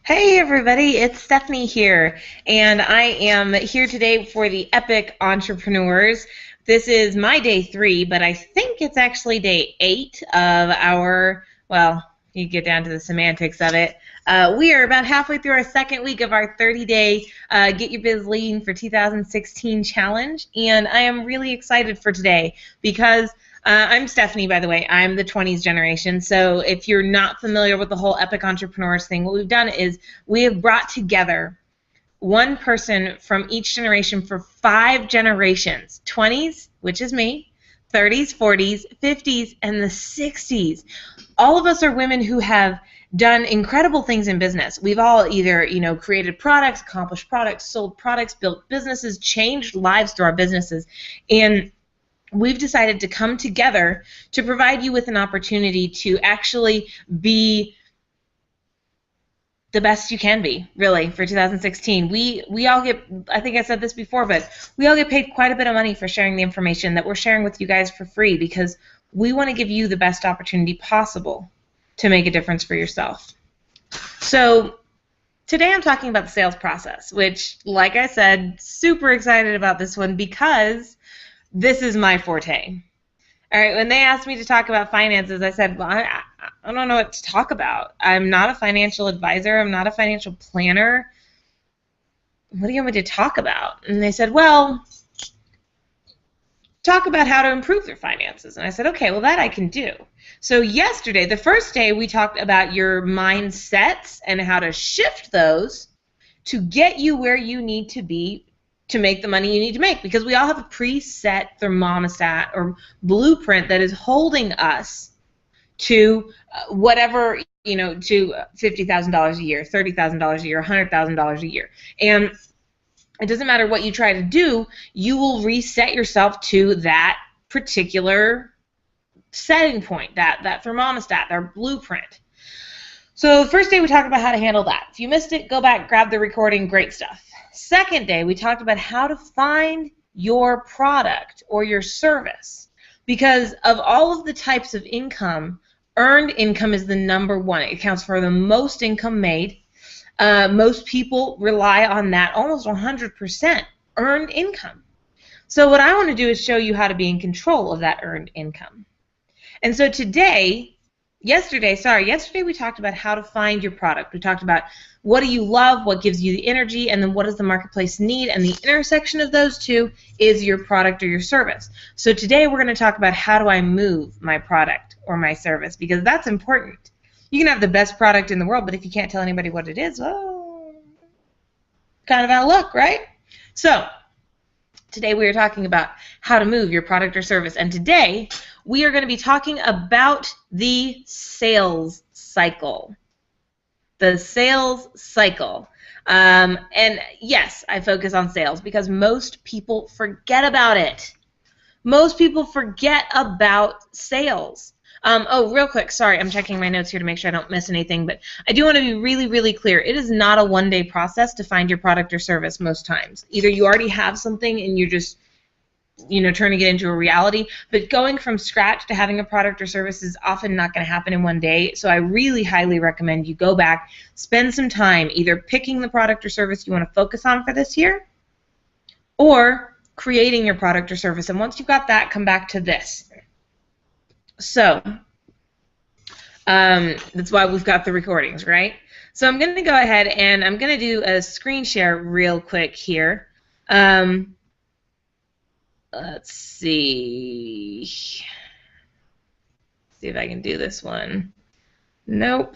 Hey everybody, it's Stephanie here, and I am here today for the Epic Entrepreneurs. This is my day 3, but I think it's actually day 8 of our, well, you get down to the semantics of it. We are about halfway through our second week of our 30-day Get Your Biz Lean for 2016 challenge, and I am really excited for today because I'm Stephanie, by the way. I'm the 20s generation. So if you're not familiar with the whole Epic Entrepreneurs thing, what we've done is we have brought together one person from each generation for 5 generations: 20s, which is me, 30s, 40s, 50s, and the 60s. All of us are women who have done incredible things in business. We've all either, created products, accomplished products, sold products, built businesses, changed lives through our businesses. And we've decided to come together to provide you with an opportunity to actually be the best you can be, really, for 2016. We all get, I think I said this before, but we all get paid quite a bit of money for sharing the information that we're sharing with you guys for free because we want to give you the best opportunity possible to make a difference for yourself. So today I'm talking about the sales process, which, like I said, super excited about this one because this is my forte. All right, when they asked me to talk about finances, I said, well, I don't know what to talk about. I'm not a financial advisor. I'm not a financial planner. What do you want me to talk about? And they said, well, talk about how to improve your finances. And I said, okay, well, that I can do. So yesterday, the first day, we talked about your mindsets and how to shift those to get you where you need to be to make the money you need to make, because we all have a preset thermostat or blueprint that is holding us to whatever, to $50,000 a year, $30,000 a year, $100,000 a year. And it doesn't matter what you try to do, you will reset yourself to that particular setting point, that thermostat, that blueprint. So the first day we talked about how to handle that. If you missed it, go back, grab the recording, great stuff. Second day, we talked about how to find your product or your service. Because of all of the types of income, earned income is the number one. It accounts for the most income made. Most people rely on that almost 100% earned income. So what I want to do is show you how to be in control of that earned income. And so yesterday we talked about how to find your product. We talked about what do you love, what gives you the energy, and then what does the marketplace need, and the intersection of those two is your product or your service. So today we're going to talk about how do I move my product or my service, because that's important. You can have the best product in the world, but if you can't tell anybody what it is, well, kind of out of luck, right? So today we are talking about how to move your product or service, and today we are going to be talking about the sales cycle. The sales cycle. And yes, I focus on sales because most people forget about it. Most people forget about sales. Oh, real quick, sorry, I'm checking my notes here to make sure I don't miss anything, but I do want to be really, really clear. It is not a one-day process to find your product or service most times. Either you already have something and you're just turning it into a reality, but going from scratch to having a product or service is often not going to happen in one day. So I really highly recommend you go back, spend some time either picking the product or service you want to focus on for this year, or creating your product or service. And once you've got that, come back to this. So that's why we've got the recordings, right? So I'm going to go ahead and I'm going to do a screen share real quick here. Let's see. See if I can do this one. Nope.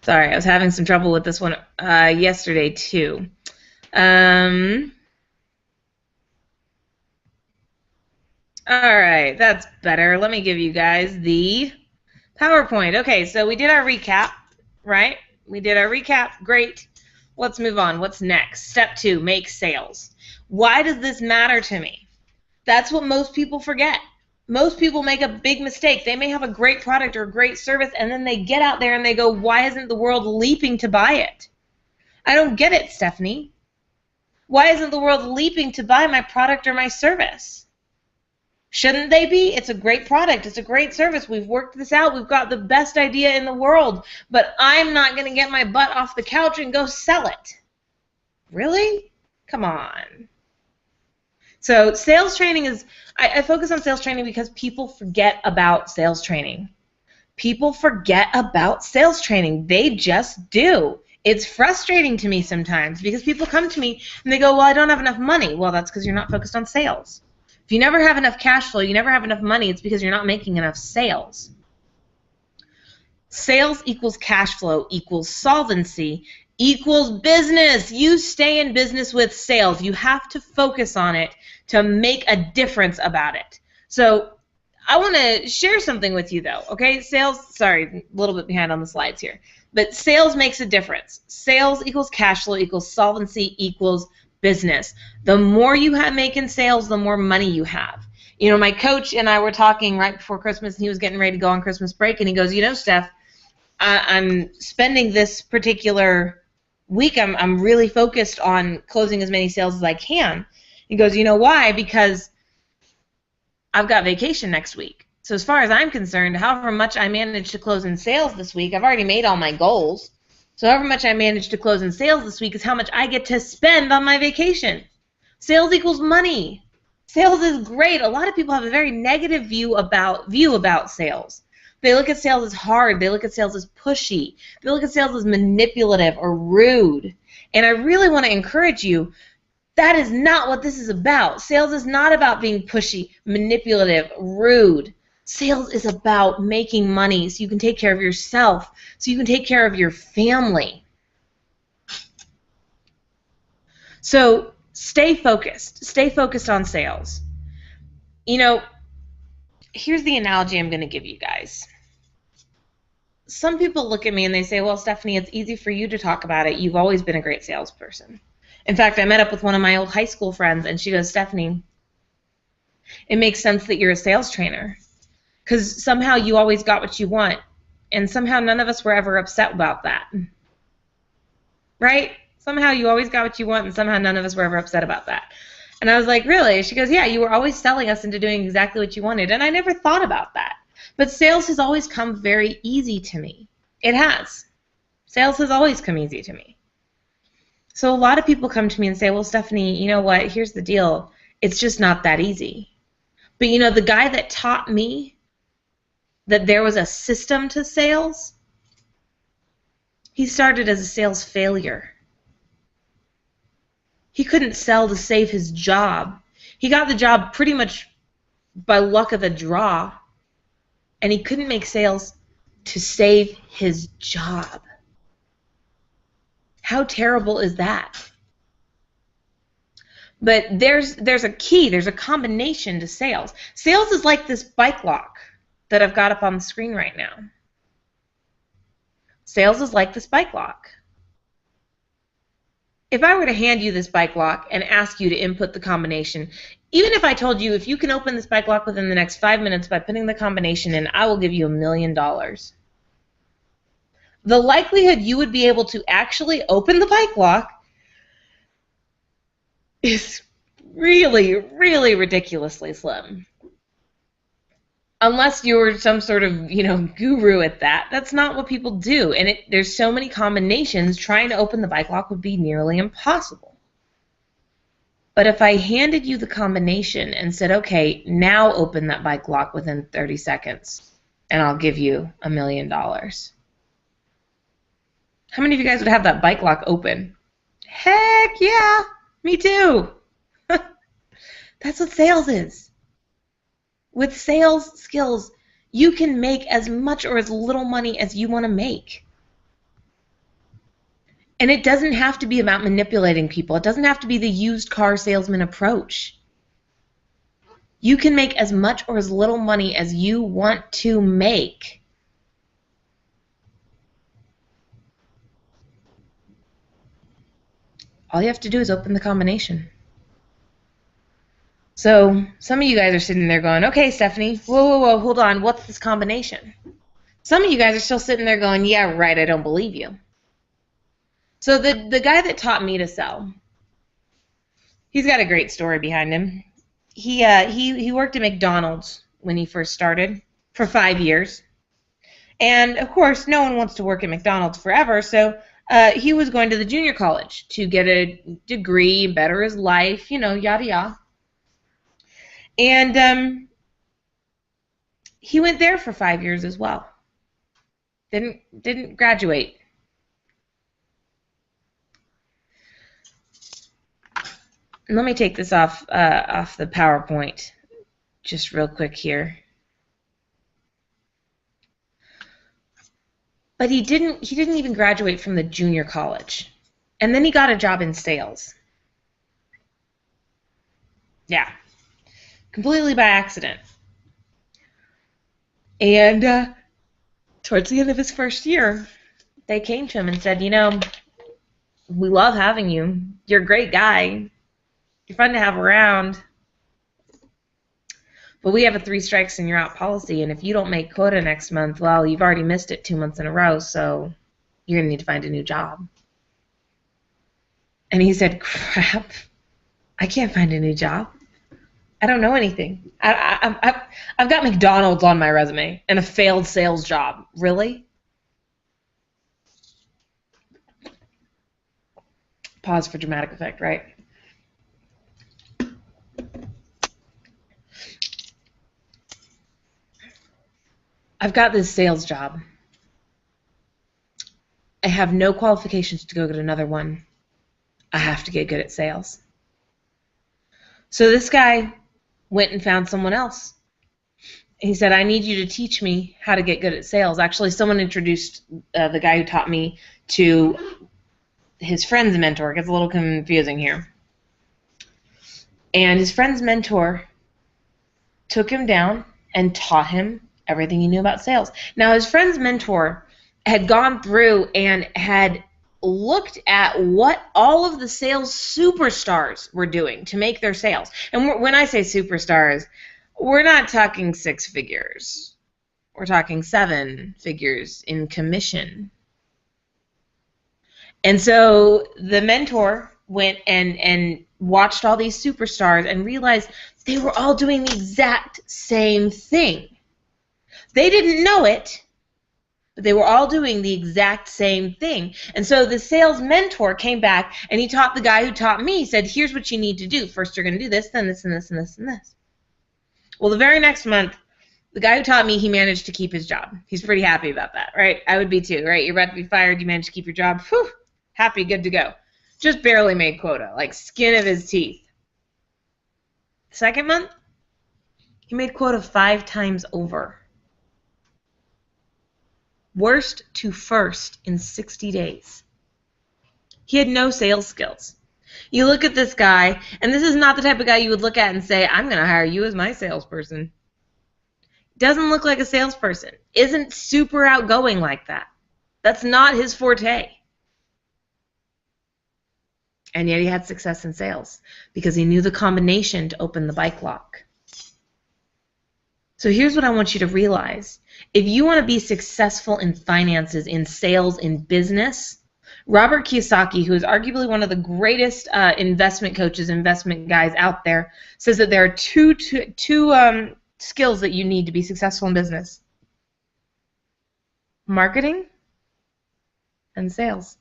Sorry, I was having some trouble with this one yesterday too. All right, that's better. Let me give you guys the PowerPoint. Okay, so we did our recap, right? We did our recap. Great. Let's move on. What's next? Step 2, make sales. Why does this matter to me? That's what most people forget. Most people make a big mistake. They may have a great product or a great service, and then they get out there and they go, why isn't the world leaping to buy it? I don't get it, Stephanie. Why isn't the world leaping to buy my product or my service? Shouldn't they be? It's a great product. It's a great service. We've worked this out. We've got the best idea in the world. But I'm not going to get my butt off the couch and go sell it. Really? Come on. So sales training is, I focus on sales training because people forget about sales training. People forget about sales training. They just do. It's frustrating to me sometimes because people come to me and they go, well, I don't have enough money. Well, that's because you're not focused on sales. If you never have enough cash flow, you never have enough money, it's because you're not making enough sales. Sales equals cash flow equals solvency equals business. You stay in business with sales. You have to focus on it to make a difference about it. So I want to share something with you, though, okay? Sales, sorry, a little bit behind on the slides here, but sales makes a difference. Sales equals cash flow equals solvency equals business. The more you make in sales, the more money you have. You know, my coach and I were talking right before Christmas, and he was getting ready to go on Christmas break, and he goes, you know, Steph, I'm spending this particular week, I'm really focused on closing as many sales as I can. He goes, you know why? Because I've got vacation next week. So as far as I'm concerned, however much I manage to close in sales this week, I've already made all my goals. So however much I manage to close in sales this week is how much I get to spend on my vacation. Sales equals money. Sales is great. A lot of people have a very negative view about sales. They look at sales as hard. They look at sales as pushy. They look at sales as manipulative or rude. And I really want to encourage you, that is not what this is about. Sales is not about being pushy, manipulative, rude. Sales is about making money so you can take care of yourself, so you can take care of your family. So stay focused. Stay focused on sales. You know, here's the analogy I'm going to give you guys. Some people look at me and they say, well, Stephanie, it's easy for you to talk about it. You've always been a great salesperson. In fact, I met up with one of my old high school friends, and she goes, Stephanie, it makes sense that you're a sales trainer because somehow you always got what you want, and somehow none of us were ever upset about that. Right? Somehow you always got what you want, and somehow none of us were ever upset about that. And I was like, really? She goes, yeah, you were always selling us into doing exactly what you wanted, and I never thought about that. But sales has always come very easy to me. It has. Sales has always come easy to me. So a lot of people come to me and say, well, Stephanie, you know what? Here's the deal. It's just not that easy. But, you know, the guy that taught me that there was a system to sales, he started as a sales failure. He couldn't sell to save his job. He got the job pretty much by luck of the draw, and he couldn't make sales to save his job. How terrible is that? But there's a key, there's a combination to sales. Sales is like this bike lock that I've got up on the screen right now. Sales is like this bike lock. If I were to hand you this bike lock and ask you to input the combination, even if I told you if you can open this bike lock within the next 5 minutes by putting the combination in, I will give you $1 million. The likelihood you would be able to actually open the bike lock is really, really ridiculously slim. Unless you're some sort of, you know, guru at that. That's not what people do. And there's so many combinations, trying to open the bike lock would be nearly impossible. But if I handed you the combination and said, okay, now open that bike lock within 30 seconds, and I'll give you $1 million. How many of you guys would have that bike lock open? Heck yeah, me too. That's what sales is. With sales skills, you can make as much or as little money as you want to make. And it doesn't have to be about manipulating people. It doesn't have to be the used car salesman approach. You can make as much or as little money as you want to make. All you have to do is open the combination. So some of you guys are sitting there going, okay, Stephanie, whoa, hold on, what's this combination? Some of you guys are still sitting there going, yeah, right, I don't believe you. So the guy that taught me to sell, he's got a great story behind him. he worked at McDonald's when he first started for 5 years. And of course, no one wants to work at McDonald's forever, so he was going to the junior college to get a degree, better his life, yada yada. And he went there for 5 years as well. Didn't graduate. Let me take this off the PowerPoint just real quick here. But he didn't even graduate from the junior college. And then he got a job in sales. Yeah. Completely by accident. And towards the end of his first year, they came to him and said, we love having you. You're a great guy. You're fun to have around. But we have a 3 strikes and you're out policy, and if you don't make quota next month, well, you've already missed it 2 months in a row, so you're going to need to find a new job. And he said, crap, I can't find a new job. I don't know anything. I've got McDonald's on my resume and a failed sales job. Really? Pause for dramatic effect, right? I've got this sales job. I have no qualifications to go get another one. I have to get good at sales. So this guy went and found someone else. He said, I need you to teach me how to get good at sales. Actually, someone introduced the guy who taught me to his friend's mentor. It gets a little confusing here. And his friend's mentor took him down and taught him everything he knew about sales. Now, his friend's mentor had gone through and had looked at what all of the sales superstars were doing to make their sales. And when I say superstars, we're not talking 6 figures. We're talking 7 figures in commission. And so the mentor went and watched all these superstars and realized they were all doing the exact same thing. They didn't know it, but they were all doing the exact same thing. And so the sales mentor came back and he taught the guy who taught me. He said, here's what you need to do. First you're going to do this, then this, and this, and this, and this. Well, the very next month, the guy who taught me, he managed to keep his job. He's pretty happy about that, right? I would be too, right? You're about to be fired, you managed to keep your job. Whew, happy, good to go. Just barely made quota, like skin of his teeth. Second month, he made quota 5 times over. Worst to first in 60 days. He had no sales skills. You look at this guy, and this is not the type of guy you would look at and say, I'm going to hire you as my salesperson. Doesn't look like a salesperson. Isn't super outgoing like that. That's not his forte. And yet he had success in sales because he knew the combination to open the bike lock. So here's what I want you to realize. If you want to be successful in finances, in sales, in business, Robert Kiyosaki, who is arguably one of the greatest investment coaches, investment guys out there, says that there are two skills that you need to be successful in business. Marketing and sales.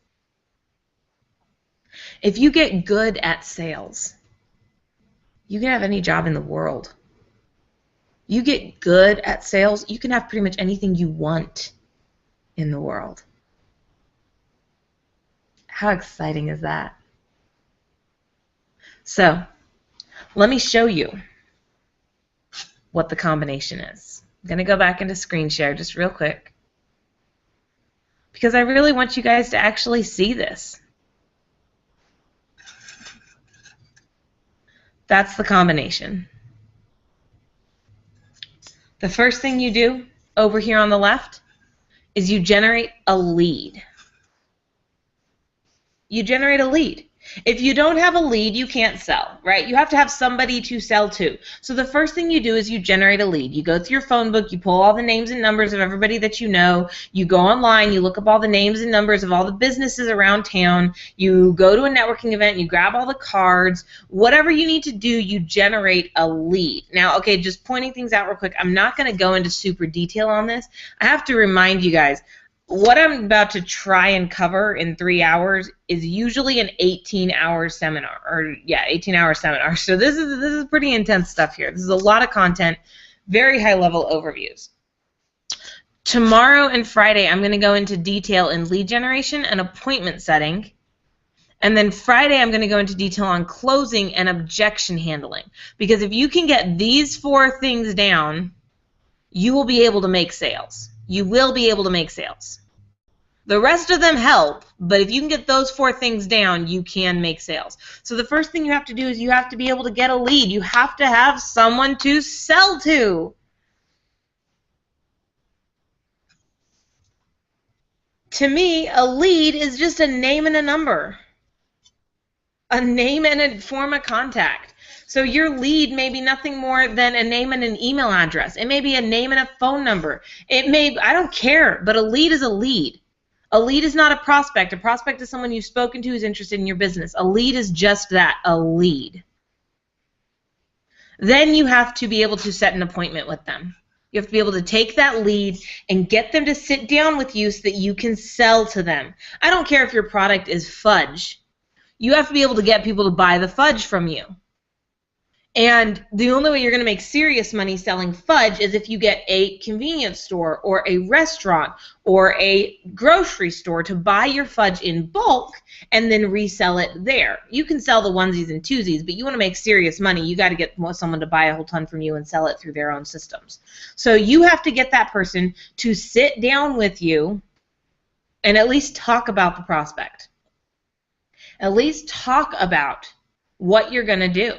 If you get good at sales, you can have any job in the world. You get good at sales, you can have pretty much anything you want in the world. How exciting is that? So, let me show you what the combination is. I'm going to go back into screen share just real quick because I really want you guys to actually see this. That's the combination. The first thing you do over here on the left is you generate a lead. You generate a lead. If you don't have a lead, you can't sell, right? You have to have somebody to sell to. So the first thing you do is you generate a lead. You go through your phone book, you pull all the names and numbers of everybody that you know, you go online, you look up all the names and numbers of all the businesses around town, you go to a networking event, you grab all the cards, whatever you need to do, you generate a lead. Now, okay, just pointing things out real quick, I'm not going to go into super detail on this. I have to remind you guys, what I'm about to try and cover in 3 hours is usually an 18-hour seminar, or 18-hour seminar. So this is pretty intense stuff here. This is a lot of content, very high-level overviews. Tomorrow and Friday, I'm going to go into detail in lead generation and appointment setting. And then Friday, I'm going to go into detail on closing and objection handling. Because if you can get these 4 things down, you will be able to make sales. You will be able to make sales. The rest of them help, but if you can get those 4 things down, you can make sales. So the first thing you have to do is you have to be able to get a lead. You have to have someone to sell to. To me, a lead is just a name and a number. A name and a form of contact. So your lead may be nothing more than a name and an email address. It may be a name and a phone number. It may, I don't care, but a lead is a lead. A lead is not a prospect. A prospect is someone you've spoken to who's interested in your business. A lead is just that, a lead. Then you have to be able to set an appointment with them. You have to be able to take that lead and get them to sit down with you so that you can sell to them. I don't care if your product is fudge. You have to be able to get people to buy the fudge from you. And the only way you're going to make serious money selling fudge is if you get a convenience store or a restaurant or a grocery store to buy your fudge in bulk and then resell it there. You can sell the onesies and twosies, but you want to make serious money, you got to get someone to buy a whole ton from you and sell it through their own systems. So you have to get that person to sit down with you and at least talk about the prospect. At least talk about what you're going to do.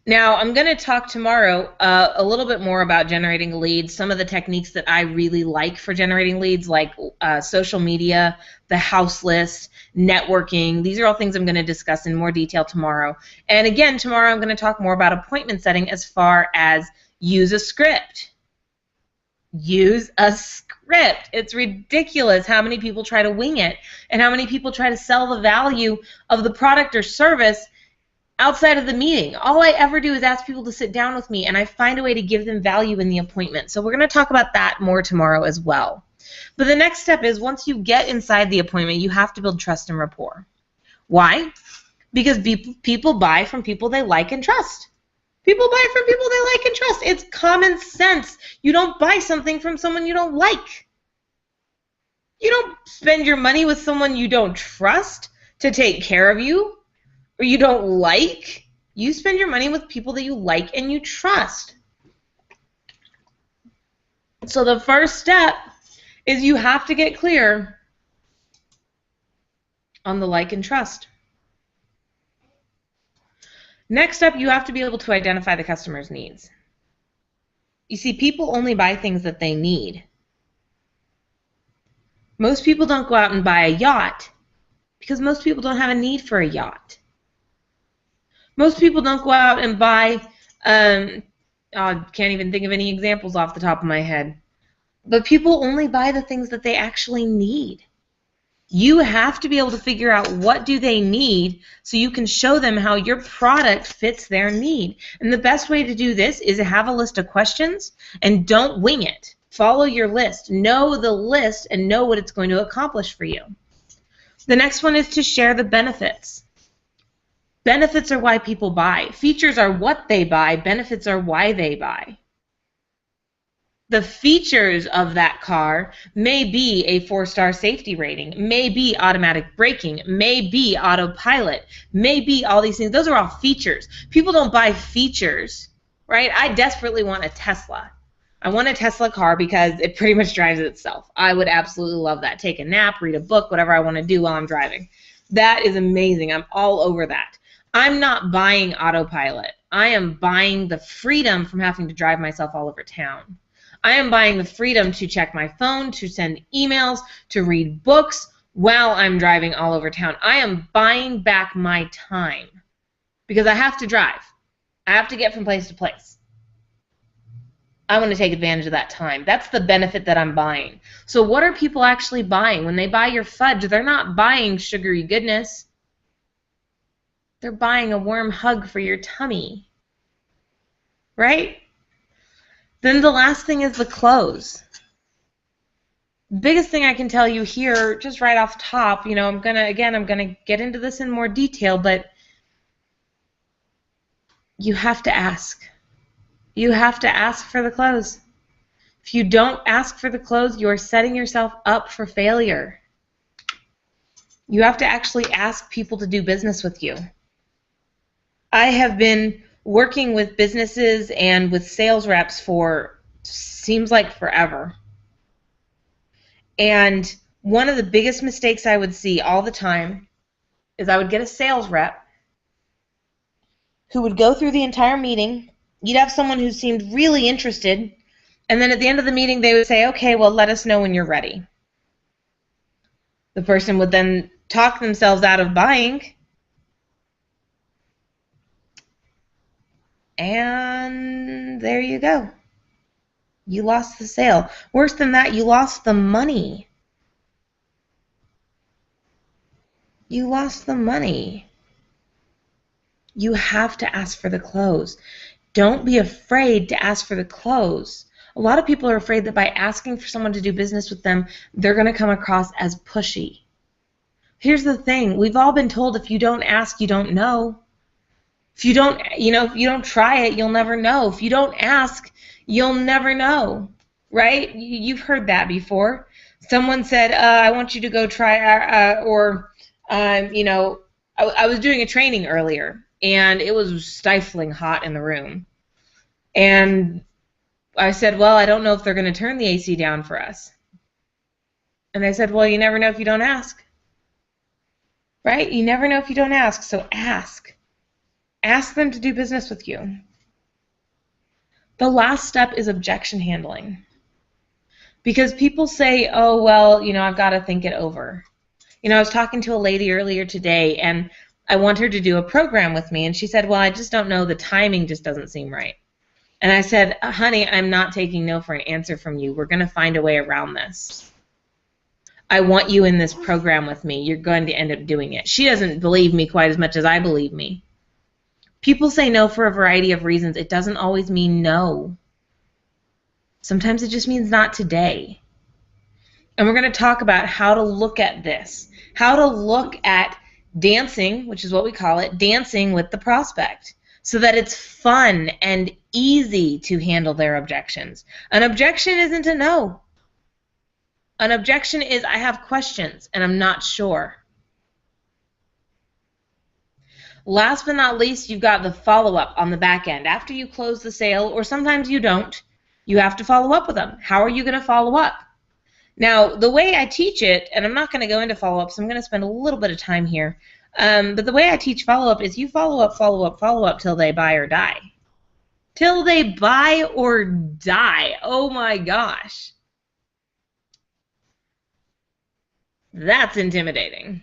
Now, I'm going to talk tomorrow a little bit more about generating leads, some of the techniques that I really like for generating leads, like social media, the house list, networking. These are all things I'm going to discuss in more detail tomorrow. And again, tomorrow I'm going to talk more about appointment setting as far as use a script. Use a script. It's ridiculous how many people try to wing it and how many people try to sell the value of the product or service outside of the meeting. All I ever do is ask people to sit down with me, and I find a way to give them value in the appointment. So we're going to talk about that more tomorrow as well. But the next step is once you get inside the appointment, you have to build trust and rapport. Why? Because people buy from people they like and trust. People buy from people they like and trust. It's common sense. You don't buy something from someone you don't like. You don't spend your money with someone you don't trust to take care of you or you don't like. You spend your money with people that you like and you trust. So the first step is you have to get clear on the like and trust. Next up, you have to be able to identify the customer's needs. You see, people only buy things that they need. Most people don't go out and buy a yacht because most people don't have a need for a yacht. Most people don't go out and buy, I can't even think of any examples off the top of my head, but people only buy the things that they actually need. You have to be able to figure out what do they need so you can show them how your product fits their need. And the best way to do this is to have a list of questions and don't wing it. Follow your list. Know the list and know what it's going to accomplish for you. The next one is to share the benefits. Benefits are why people buy. Features are what they buy. Benefits are why they buy. The features of that car may be a 4-star safety rating, may be automatic braking, may be autopilot, may be all these things. Those are all features. People don't buy features, right? I desperately want a Tesla. I want a Tesla car because it pretty much drives itself. I would absolutely love that. Take a nap, read a book, whatever I want to do while I'm driving. That is amazing. I'm all over that. I'm not buying autopilot. I am buying the freedom from having to drive myself all over town. I am buying the freedom to check my phone, to send emails, to read books, while I'm driving all over town. I am buying back my time because I have to drive. I have to get from place to place. I want to take advantage of that time. That's the benefit that I'm buying. So what are people actually buying? When they buy your fudge, they're not buying sugary goodness. They're buying a warm hug for your tummy. Right? Then the last thing is the close. Biggest thing I can tell you here, just right off top, I'm gonna get into this in more detail, but you have to ask. You have to ask for the close. If you don't ask for the close, you are setting yourself up for failure. You have to actually ask people to do business with you. I have been working with businesses and with sales reps for seems like forever. And one of the biggest mistakes I would see all the time is I would get a sales rep who would go through the entire meeting. You'd have someone who seemed really interested, and then at the end of the meeting they would say, okay, well, let us know when you're ready. The person would then talk themselves out of buying, and there you go. You lost the sale. Worse than that, you lost the money. You lost the money. You have to ask for the close. Don't be afraid to ask for the close. A lot of people are afraid that by asking for someone to do business with them, they're going to come across as pushy. Here's the thing. We've all been told if you don't ask, you don't know. If you don't try it, you'll never know. If you don't ask, you'll never know, right? You've heard that before. Someone said, I want you to go try, I was doing a training earlier, and it was stifling hot in the room. And I said, well, I don't know if they're going to turn the AC down for us. And they said, well, you never know if you don't ask. Right? You never know if you don't ask, so ask. Ask them to do business with you. The last step is objection handling. Because people say, oh, well, I've got to think it over. I was talking to a lady earlier today, and I want her to do a program with me, and she said, well, I just don't know, the timing just doesn't seem right. And I said, honey, I'm not taking no for an answer from you. We're going to find a way around this. I want you in this program with me. You're going to end up doing it. She doesn't believe me quite as much as I believe me. People say no for a variety of reasons. It doesn't always mean no. Sometimes it just means not today. And we're going to talk about how to look at this, how to look at dancing, which is what we call it, dancing with the prospect, so that it's fun and easy to handle their objections. An objection isn't a no. An objection is, I have questions and I'm not sure. Last but not least, you've got the follow-up on the back end. After you close the sale, or sometimes you don't, you have to follow up with them. How are you going to follow up? Now, the way I teach it, and I'm not going to go into follow-up, so I'm going to spend a little bit of time here, but the way I teach follow-up is you follow up till they buy or die. Till they buy or die. Oh my gosh. That's intimidating.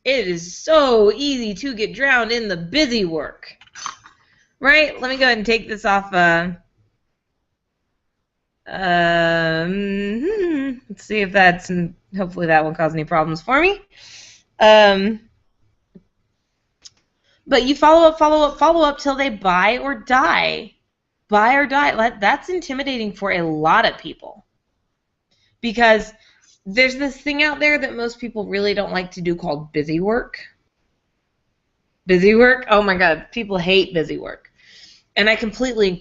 It is so easy to get drowned in the busy work. Right? Let me go ahead and take this off. Let's see if that's, and hopefully that won't cause any problems for me. But you follow up till they buy or die. Buy or die. That's intimidating for a lot of people. Because there's this thing out there that most people really don't like to do called busy work. Busy work? Oh my God, people hate busy work. And I completely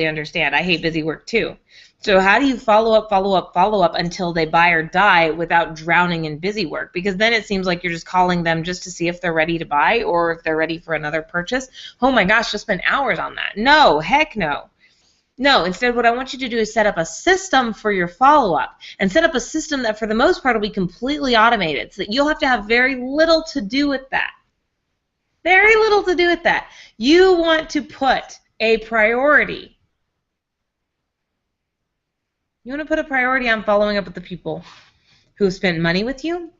understand. I hate busy work too. So how do you follow up until they buy or die without drowning in busy work? Because then it seems like you're just calling them just to see if they're ready to buy or if they're ready for another purchase. Oh my gosh, just spend hours on that. No, heck no. No, instead what I want you to do is set up a system for your follow-up, and set up a system that for the most part will be completely automated, so that you'll have to have very little to do with that. Very little to do with that. You want to put a priority. You want to put a priority on following up with the people who have spent money with you,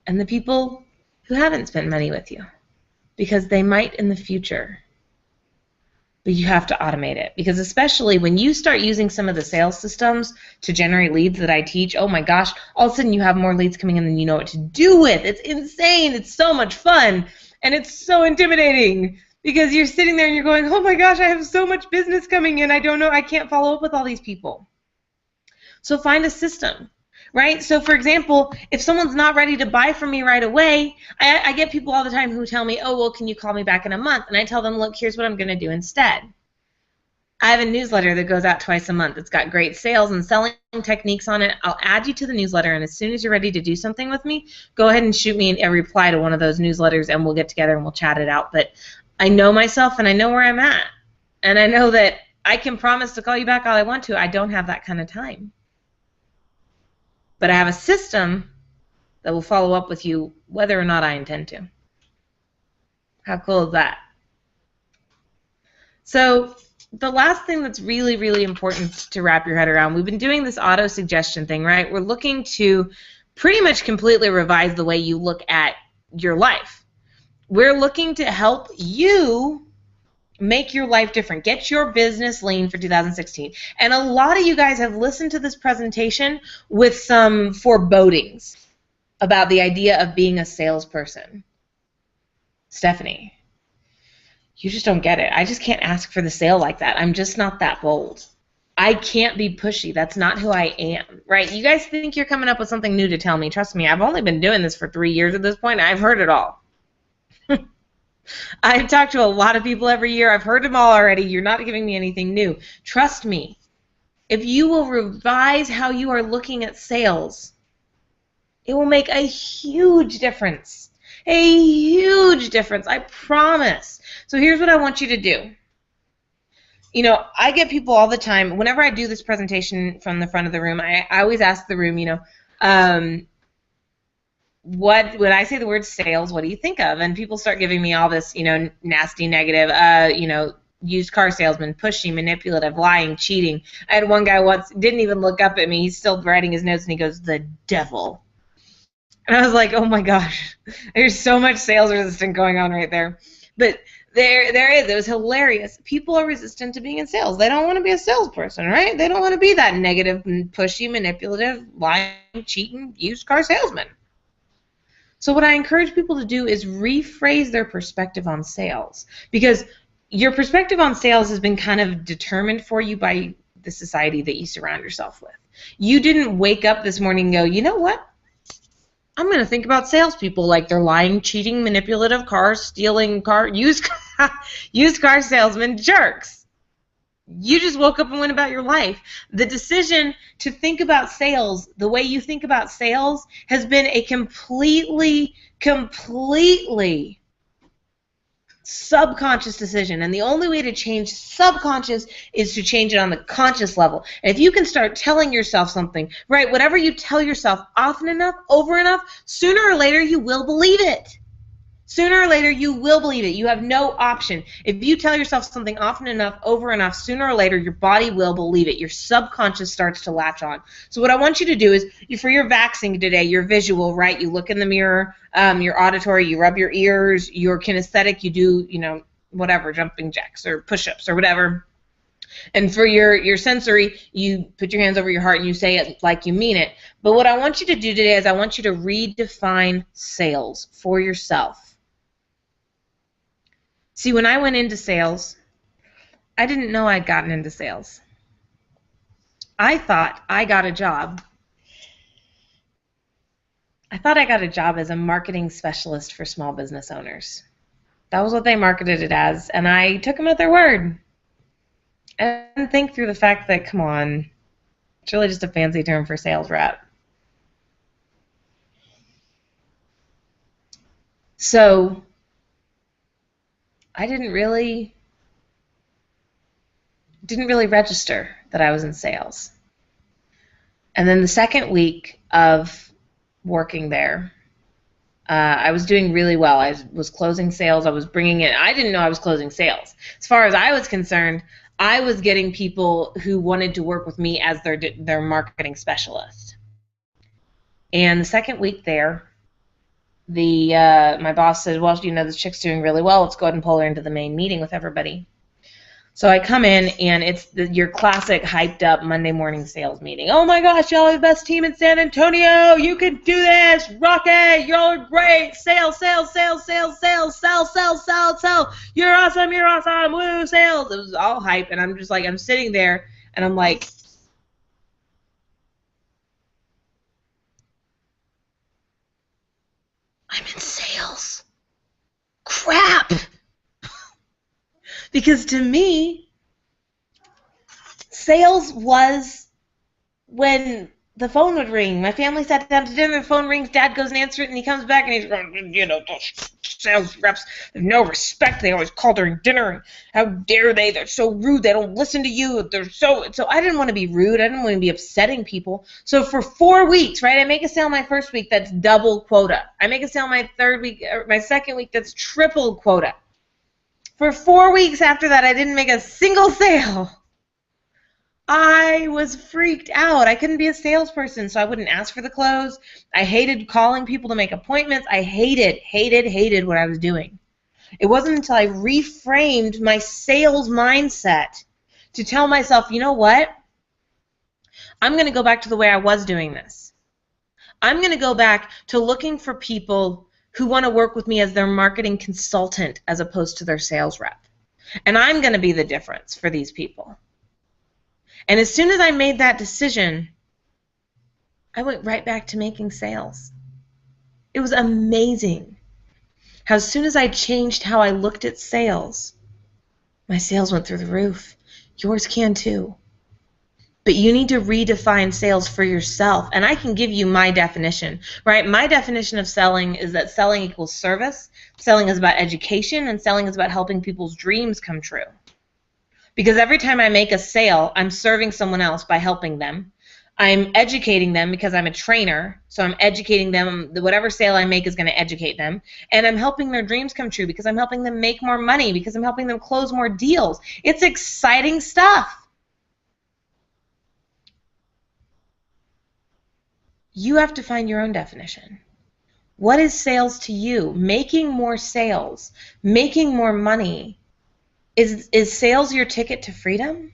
and the people who haven't spent money with you, because they might in the future. But you have to automate it, because especially when you start using some of the sales systems to generate leads that I teach, oh my gosh, all of a sudden you have more leads coming in than you know what to do with. It's insane. It's so much fun, and it's so intimidating, because you're sitting there and you're going, oh my gosh, I have so much business coming in. I don't know. I can't follow up with all these people. So find a system, right? So for example, if someone's not ready to buy from me right away, I get people all the time who tell me, oh, well, can you call me back in a month? And I tell them, look, here's what I'm going to do instead. I have a newsletter that goes out twice a month. It's got great sales and selling techniques on it. I'll add you to the newsletter, and as soon as you're ready to do something with me, go ahead and shoot me a reply to one of those newsletters, and we'll get together and we'll chat it out. But I know myself, and I know where I'm at, and I know that I can promise to call you back all I want to. I don't have that kind of time. But I have a system that will follow up with you whether or not I intend to. How cool is that? So the last thing that's really, really important to wrap your head around, we've been doing this auto-suggestion thing, right? We're looking to pretty much completely revise the way you look at your life. We're looking to help you make your life different. Get your business lean for 2016. And a lot of you guys have listened to this presentation with some forebodings about the idea of being a salesperson. Stephanie, you just don't get it. I just can't ask for the sale like that. I'm just not that bold. I can't be pushy. That's not who I am, right? You guys think you're coming up with something new to tell me. Trust me, I've only been doing this for 3 years at this point. I've heard it all. I've talked to a lot of people every year. I've heard them all already. You're not giving me anything new. Trust me. If you will revise how you are looking at sales, it will make a huge difference. A huge difference. I promise. So here's what I want you to do. You know, I get people all the time, whenever I do this presentation from the front of the room, I always ask the room, you know, what when I say the word sales, what do you think of? And people start giving me all this, you know, nasty, negative, you know, used car salesman, pushy, manipulative, lying, cheating. I had one guy once, didn't even look up at me. He's still writing his notes, and he goes, the devil. And I was like, oh my gosh, there's so much sales resistance going on right there. But there is. It was hilarious. People are resistant to being in sales. They don't want to be a salesperson, right? They don't want to be that negative, pushy, manipulative, lying, cheating, used car salesman. So what I encourage people to do is rephrase their perspective on sales, because your perspective on sales has been kind of determined for you by the society that you surround yourself with. You didn't wake up this morning and go, you know what? I'm going to think about salespeople like they're lying, cheating, manipulative, stealing, used car salesmen, jerks. You just woke up and went about your life. The decision to think about sales the way you think about sales has been a completely subconscious decision. And the only way to change subconscious is to change it on the conscious level. And if you can start telling yourself something, right, whatever you tell yourself often enough, over enough, sooner or later you will believe it. Sooner or later, you will believe it. You have no option. If you tell yourself something often enough, over enough, sooner or later, your body will believe it. Your subconscious starts to latch on. So what I want you to do is, for your vaxing today, your visual, right? You look in the mirror, your auditory, you rub your ears, your kinesthetic, you do, you know, whatever, jumping jacks or push-ups or whatever. And for your sensory, you put your hands over your heart and you say it like you mean it. But what I want you to do today is I want you to redefine sales for yourself. See, when I went into sales, I didn't know I'd gotten into sales. I thought I got a job. I thought I got a job as a marketing specialist for small business owners. That was what they marketed it as, and I took them at their word. I didn't think through the fact that, come on, it's really just a fancy term for sales rep. So I didn't really register that I was in sales. And then the second week of working there, I was doing really well. I was closing sales. I was bringing in. I didn't know I was closing sales. As far as I was concerned, I was getting people who wanted to work with me as their marketing specialist. And the second week there, my boss said, well, you know, this chick's doing really well. Let's go ahead and pull her into the main meeting with everybody. So I come in, and it's your classic hyped up Monday morning sales meeting. Oh my gosh, y'all are the best team in San Antonio. You can do this. Rock it. Y'all are great. Sales, sales, sales, sales, sales, sell, sell, sell, sell. You're awesome. You're awesome. Woo, sales. It was all hype, and I'm just like, I'm sitting there, and I'm like, I'm in sales. Crap. Because to me, sales was when the phone would ring. My family sat down to dinner, the phone rings, Dad goes and answers it, and he comes back and he's going, you know, those sales reps have no respect. They always call during dinner, and how dare they? They're so rude. They don't listen to you. So I didn't want to be rude. I didn't want to be upsetting people. So for 4 weeks, right, I make a sale my first week, that's double quota. I make a sale my third week, or my second week, that's triple quota. For 4 weeks after that, I didn't make a single sale. I was freaked out. I couldn't be a salesperson, so I wouldn't ask for the close. I hated calling people to make appointments. I hated what I was doing. It wasn't until I reframed my sales mindset to tell myself, you know what? I'm going to go back to the way I was doing this. I'm going to go back to looking for people who want to work with me as their marketing consultant as opposed to their sales rep. And I'm going to be the difference for these people. And as soon as I made that decision, I went right back to making sales. It was amazing how as soon as I changed how I looked at sales, my sales went through the roof. Yours can too. But you need to redefine sales for yourself. And I can give you my definition, right? My definition of selling is that selling equals service. Selling is about education, and selling is about helping people's dreams come true. Because every time I make a sale, I'm serving someone else by helping them. I'm educating them because I'm a trainer, so I'm educating them. Whatever sale I make is going to educate them. And I'm helping their dreams come true because I'm helping them make more money, because I'm helping them close more deals. It's exciting stuff. You have to find your own definition. What is sales to you? Making more sales, making more money. Is sales your ticket to freedom?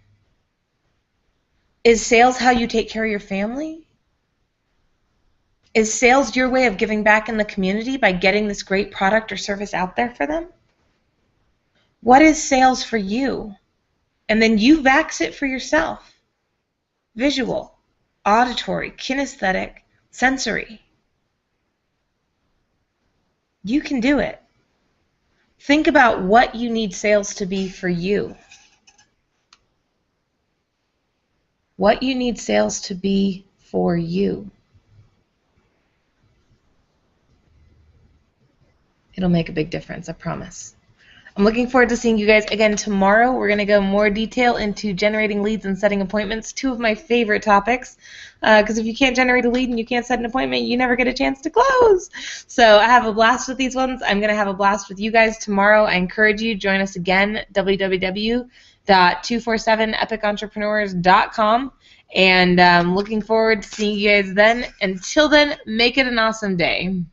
Is sales how you take care of your family? Is sales your way of giving back in the community by getting this great product or service out there for them? What is sales for you? And then you vax it for yourself. Visual, auditory, kinesthetic, sensory. You can do it. Think about what you need sales to be for you. What you need sales to be for you. It'll make a big difference, I promise. I'm looking forward to seeing you guys again tomorrow. We're going to go more detail into generating leads and setting appointments, two of my favorite topics. Because if you can't generate a lead and you can't set an appointment, you never get a chance to close. So I have a blast with these ones. I'm going to have a blast with you guys tomorrow. I encourage you, join us again, www.247epicentrepreneurs.com. And looking forward to seeing you guys then. Until then, make it an awesome day.